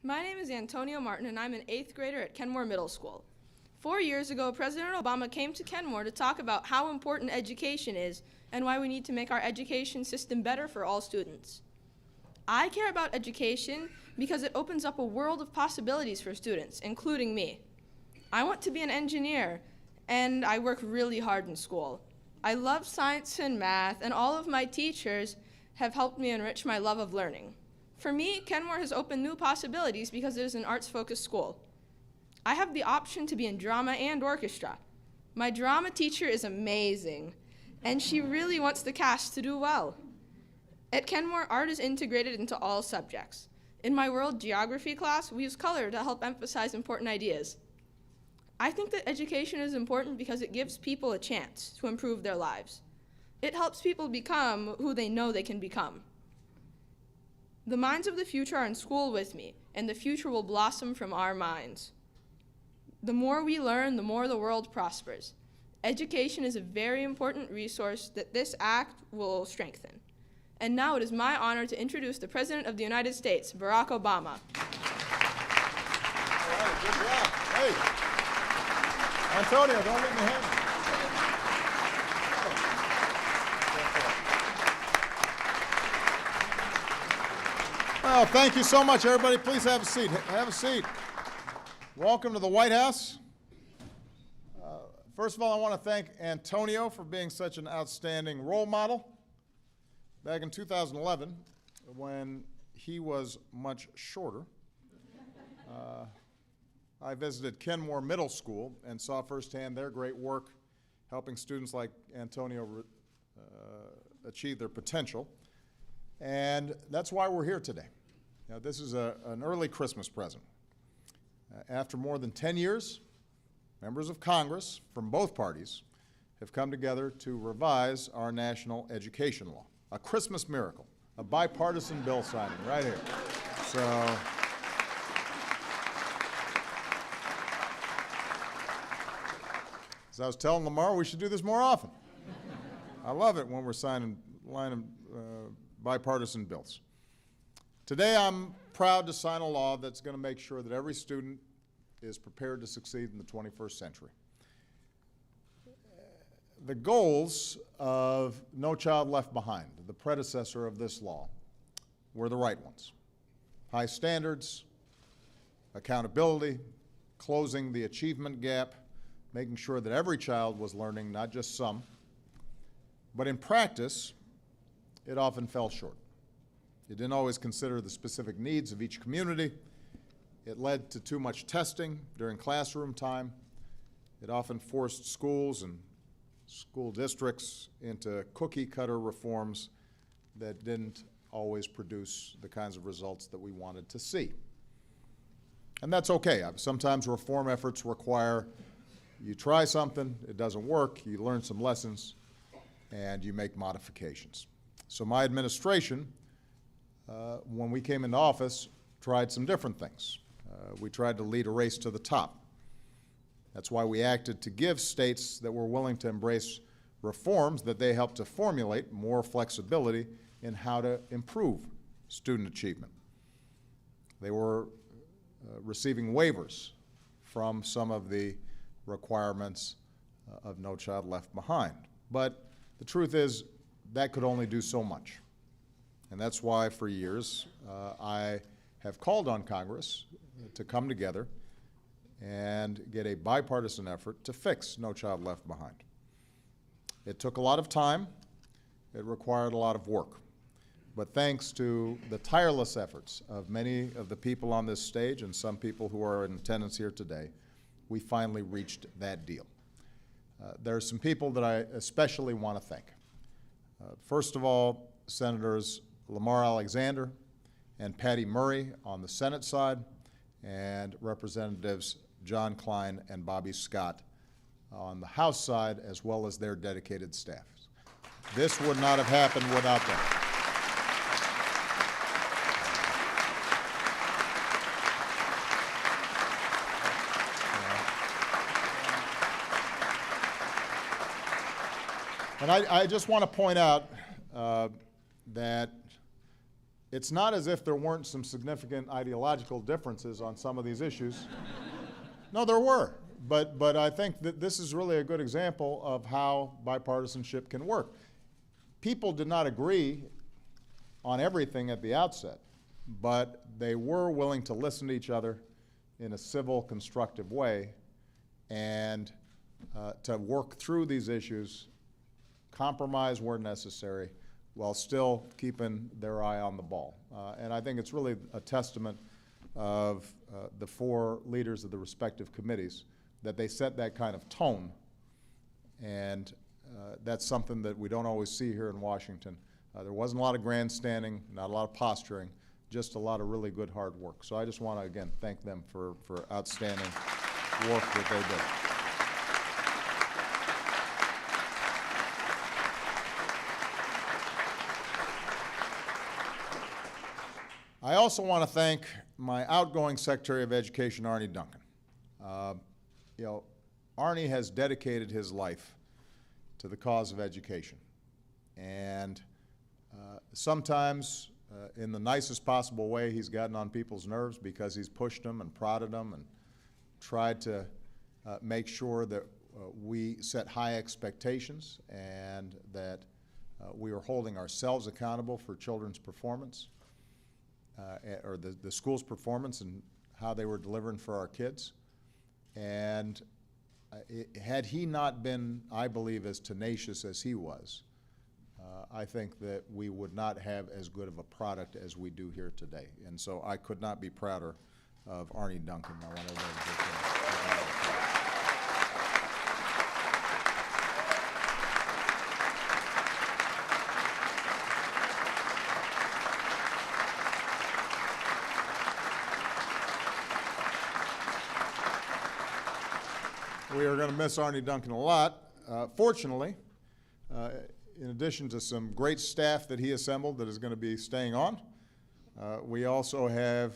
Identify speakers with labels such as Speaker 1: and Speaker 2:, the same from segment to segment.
Speaker 1: My name is Antonio Martin, and I'm an 8th grader at Kenmore Middle School. 4 years ago, President Obama came to Kenmore to talk about how important education is and why we need to make our education system better for all students. I care about education because it opens up a world of possibilities for students, including me. I want to be an engineer, and I work really hard in school. I love science and math, and all of my teachers have helped me enrich my love of learning. For me, Kenmore has opened new possibilities because it is an arts-focused school. I have the option to be in drama and orchestra. My drama teacher is amazing, and she really wants the cast to do well. At Kenmore, art is integrated into all subjects. In my world geography class, we use color to help emphasize important ideas. I think that education is important because it gives people a chance to improve their lives. It helps people become who they know they can become. The minds of the future are in school with me, and the future will blossom from our minds. The more we learn, the more the world prospers. Education is a very important resource that this act will strengthen. And now it is my honor to introduce the President of the United States, Barack Obama.
Speaker 2: All right, good job. Hey, Antonio, don't leave me hanging. Well, thank you so much, everybody. Please have a seat. Have a seat. Welcome to the White House. First of all, I want to thank Antonio for being such an outstanding role model. Back in 2011, when he was much shorter, I visited Kenmore Middle School and saw firsthand their great work helping students like Antonio achieve their potential. And that's why we're here today. Now, this is an early Christmas present. After more than 10 years, members of Congress from both parties have come together to revise our national education law. A Christmas miracle, a bipartisan bill signing right here. So, as I was telling Lamar, we should do this more often. I love it when we're signing bipartisan bills. Today, I'm proud to sign a law that's going to make sure that every student is prepared to succeed in the 21st century. The goals of No Child Left Behind, the predecessor of this law, were the right ones. High standards, accountability, closing the achievement gap, making sure that every child was learning, not just some. But in practice, it often fell short. It didn't always consider the specific needs of each community. It led to too much testing during classroom time. It often forced schools and school districts into cookie-cutter reforms that didn't always produce the kinds of results that we wanted to see. And that's okay. Sometimes reform efforts require you try something, it doesn't work, you learn some lessons, and you make modifications. So my administration, when we came into office, tried some different things. We tried to lead a race to the top. That's why we acted to give states that were willing to embrace reforms that they helped to formulate more flexibility in how to improve student achievement. They were receiving waivers from some of the requirements of No Child Left Behind. But the truth is that could only do so much. And that's why for years I have called on Congress to come together and get a bipartisan effort to fix No Child Left Behind. It took a lot of time. It required a lot of work. But thanks to the tireless efforts of many of the people on this stage and some people who are in attendance here today, we finally reached that deal. There are some people that I especially want to thank. First of all, Senators Lamar Alexander and Patty Murray on the Senate side, and Representatives John Klein and Bobby Scott on the House side, as well as their dedicated staffs. This would not have happened without them. And I just want to point out that It's not as if there weren't some significant ideological differences on some of these issues. No, there were. But I think that this is really a good example of how bipartisanship can work. People did not agree on everything at the outset, but they were willing to listen to each other in a civil, constructive way and to work through these issues, compromise where necessary, while still keeping their eye on the ball. And I think it's really a testament of the four leaders of the respective committees that they set that kind of tone. And that's something that we don't always see here in Washington. There wasn't a lot of grandstanding, not a lot of posturing, just a lot of really good hard work. So I just want to, again, thank them for outstanding work that they did. I also want to thank my outgoing Secretary of Education, Arne Duncan. Arne has dedicated his life to the cause of education. And sometimes, in the nicest possible way, he's gotten on people's nerves because he's pushed them and prodded them and tried to make sure that we set high expectations and that we are holding ourselves accountable for children's performance. Or the school's performance and how they were delivering for our kids. And had he not been, I believe, as tenacious as he was, I think that we would not have as good of a product as we do here today. And so I could not be prouder of Arne Duncan. I want everybody to give him We are going to miss Arne Duncan a lot. Fortunately, in addition to some great staff that he assembled that is going to be staying on, we also have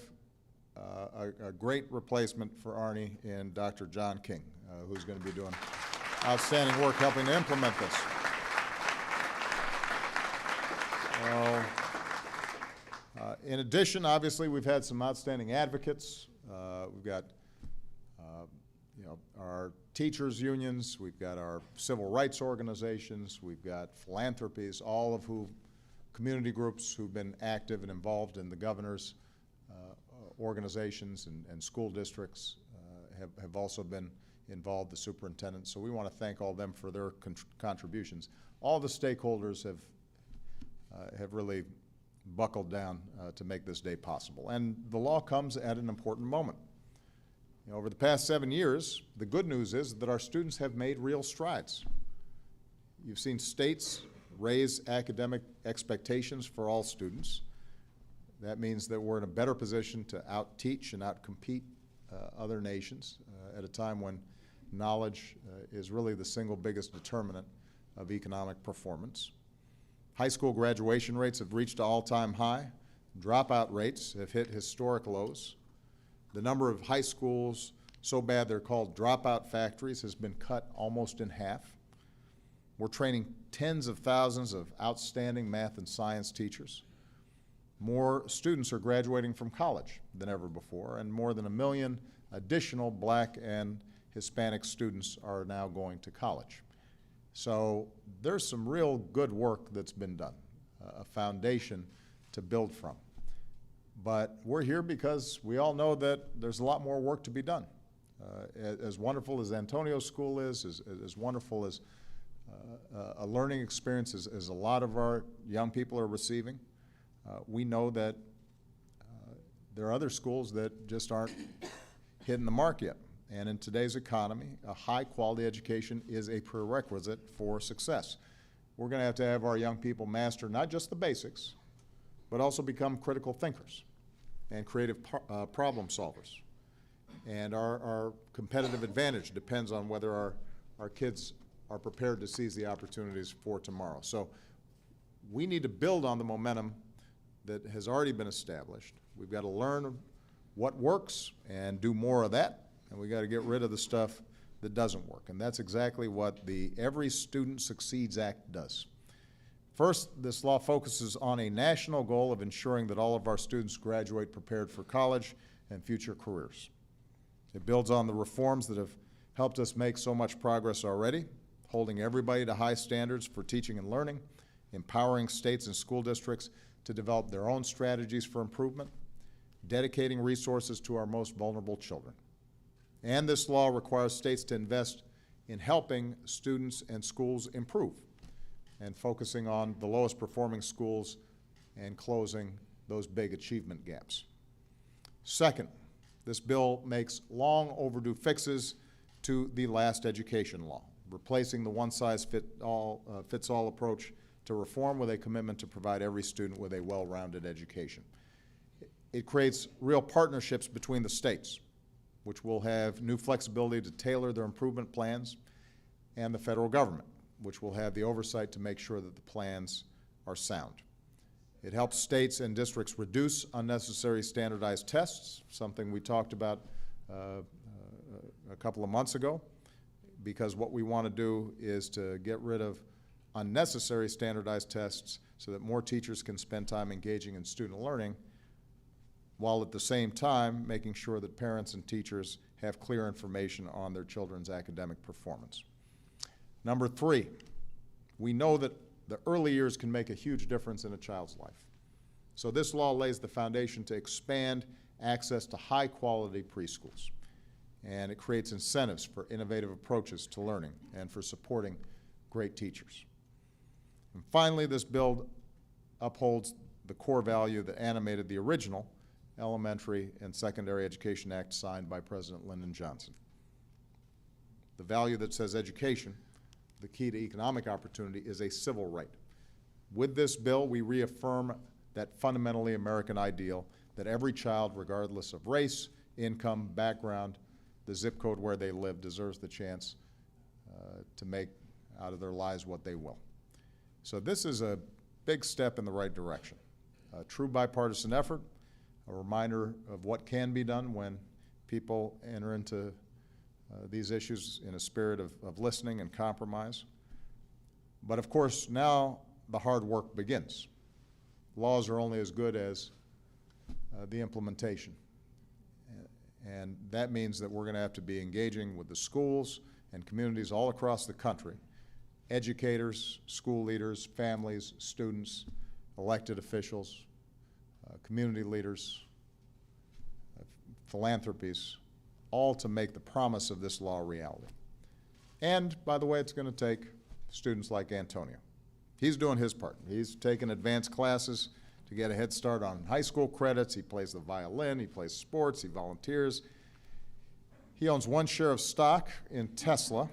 Speaker 2: a great replacement for Arne in Dr. John King, who's going to be doing outstanding work helping to implement this. In addition, obviously, we've had some outstanding advocates. We've got our teachers' unions, we've got our civil rights organizations, we've got philanthropies, all of community groups who've been active and involved in the governor's organizations and school districts have also been involved, the superintendent. So we want to thank all of them for their contributions. All the stakeholders have really buckled down to make this day possible. And the law comes at an important moment. Over the past 7 years, the good news is that our students have made real strides. You've seen states raise academic expectations for all students. That means that we're in a better position to out-teach and out-compete other nations at a time when knowledge is really the single biggest determinant of economic performance. High school graduation rates have reached an all-time high. Dropout rates have hit historic lows. The number of high schools so bad they're called dropout factories has been cut almost in half. We're training tens of thousands of outstanding math and science teachers. More students are graduating from college than ever before, and more than 1 million additional Black and Hispanic students are now going to college. So there's some real good work that's been done, a foundation to build from. But we're here because we all know that there's a lot more work to be done. As wonderful as Antonio's school is, as wonderful as a learning experience as a lot of our young people are receiving, we know that there are other schools that just aren't hitting the mark yet. And in today's economy, a high-quality education is a prerequisite for success. We're going to have our young people master not just the basics, but also become critical thinkers and creative problem solvers. And our competitive advantage depends on whether our kids are prepared to seize the opportunities for tomorrow. So we need to build on the momentum that has already been established. We've got to learn what works and do more of that, and we've got to get rid of the stuff that doesn't work. And that's exactly what the Every Student Succeeds Act does. First, this law focuses on a national goal of ensuring that all of our students graduate prepared for college and future careers. It builds on the reforms that have helped us make so much progress already, holding everybody to high standards for teaching and learning, empowering states and school districts to develop their own strategies for improvement, dedicating resources to our most vulnerable children. And this law requires states to invest in helping students and schools improve and focusing on the lowest performing schools and closing those big achievement gaps. Second, this bill makes long overdue fixes to the last education law, replacing the one-size-fits-all approach to reform with a commitment to provide every student with a well-rounded education. It creates real partnerships between the states, which will have new flexibility to tailor their improvement plans, and the federal government, which will have the oversight to make sure that the plans are sound. It helps states and districts reduce unnecessary standardized tests, something we talked about a couple of months ago, because what we want to do is to get rid of unnecessary standardized tests so that more teachers can spend time engaging in student learning, while at the same time making sure that parents and teachers have clear information on their children's academic performance. Number three, we know that the early years can make a huge difference in a child's life. So this law lays the foundation to expand access to high-quality preschools, and it creates incentives for innovative approaches to learning and for supporting great teachers. And finally, this bill upholds the core value that animated the original Elementary and Secondary Education Act signed by President Lyndon Johnson. The value that says education, the key to economic opportunity, is a civil right. With this bill, we reaffirm that fundamentally American ideal that every child, regardless of race, income, background, the zip code where they live, deserves the chance to make out of their lives what they will. So this is a big step in the right direction. A true bipartisan effort, a reminder of what can be done when people enter into these issues in a spirit of listening and compromise. But of course, now the hard work begins. Laws are only as good as the implementation. And that means that we're going to have to be engaging with the schools and communities all across the country, educators, school leaders, families, students, elected officials, community leaders, philanthropies, all to make the promise of this law a reality. And, by the way, it's going to take students like Antonio. He's doing his part. He's taking advanced classes to get a head start on high school credits. He plays the violin, he plays sports, he volunteers. He owns one share of stock in Tesla.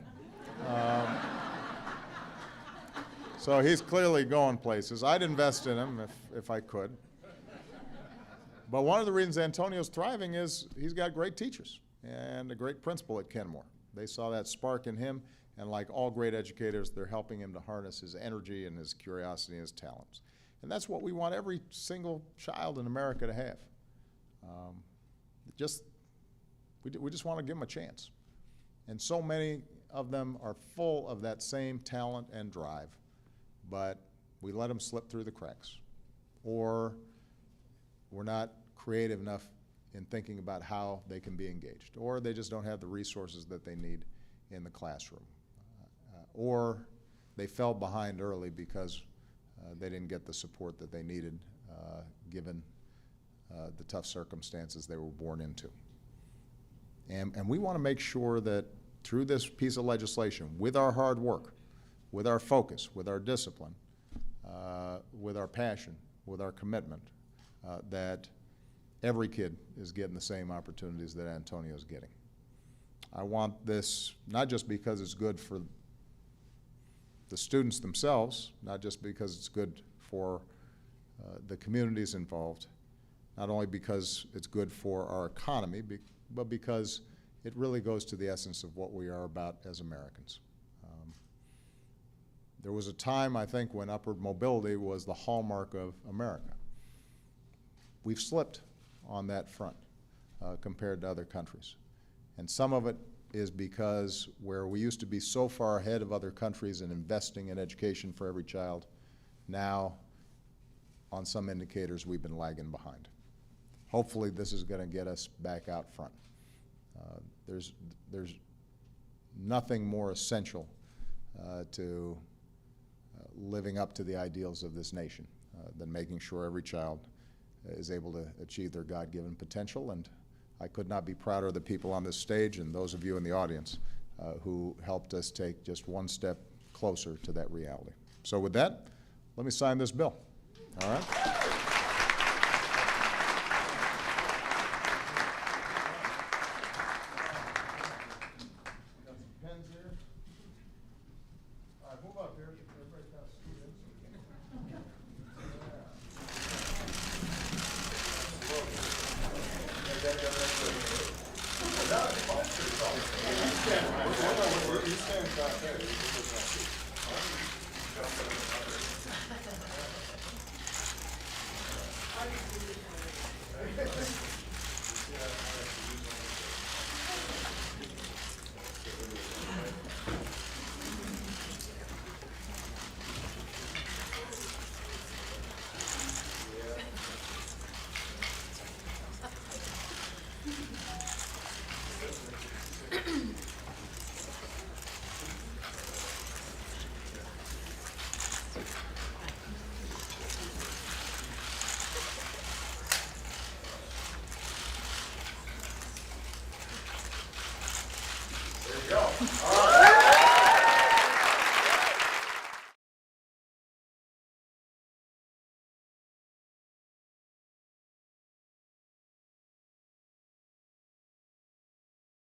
Speaker 2: So he's clearly going places. I'd invest in him if I could. But one of the reasons Antonio's thriving is he's got great teachers and a great principal at Kenmore. They saw that spark in him, and like all great educators, they're helping him to harness his energy and his curiosity and his talents. And that's what we want every single child in America to have. We just want to give them a chance. And so many of them are full of that same talent and drive, but we let them slip through the cracks. Or we're not creative enough in thinking about how they can be engaged, or they just don't have the resources that they need in the classroom, or they fell behind early because they didn't get the support that they needed given the tough circumstances they were born into. And we want to make sure that through this piece of legislation, with our hard work, with our focus, with our discipline, with our passion, with our commitment, that every kid is getting the same opportunities that Antonio's getting. I want this not just because it's good for the students themselves, not just because it's good for the communities involved, not only because it's good for our economy, but because it really goes to the essence of what we are about as Americans. There was a time, I think, when upward mobility was the hallmark of America. We've slipped on that front compared to other countries. And some of it is because where we used to be so far ahead of other countries in investing in education for every child, Now, on some indicators, we've been lagging behind. Hopefully, this is going to get us back out front. There's nothing more essential to living up to the ideals of this nation than making sure every child is able to achieve their God-given potential. And I could not be prouder of the people on this stage and those of you in the audience who helped us take just one step closer to that reality. So with that, let me sign this bill. All right?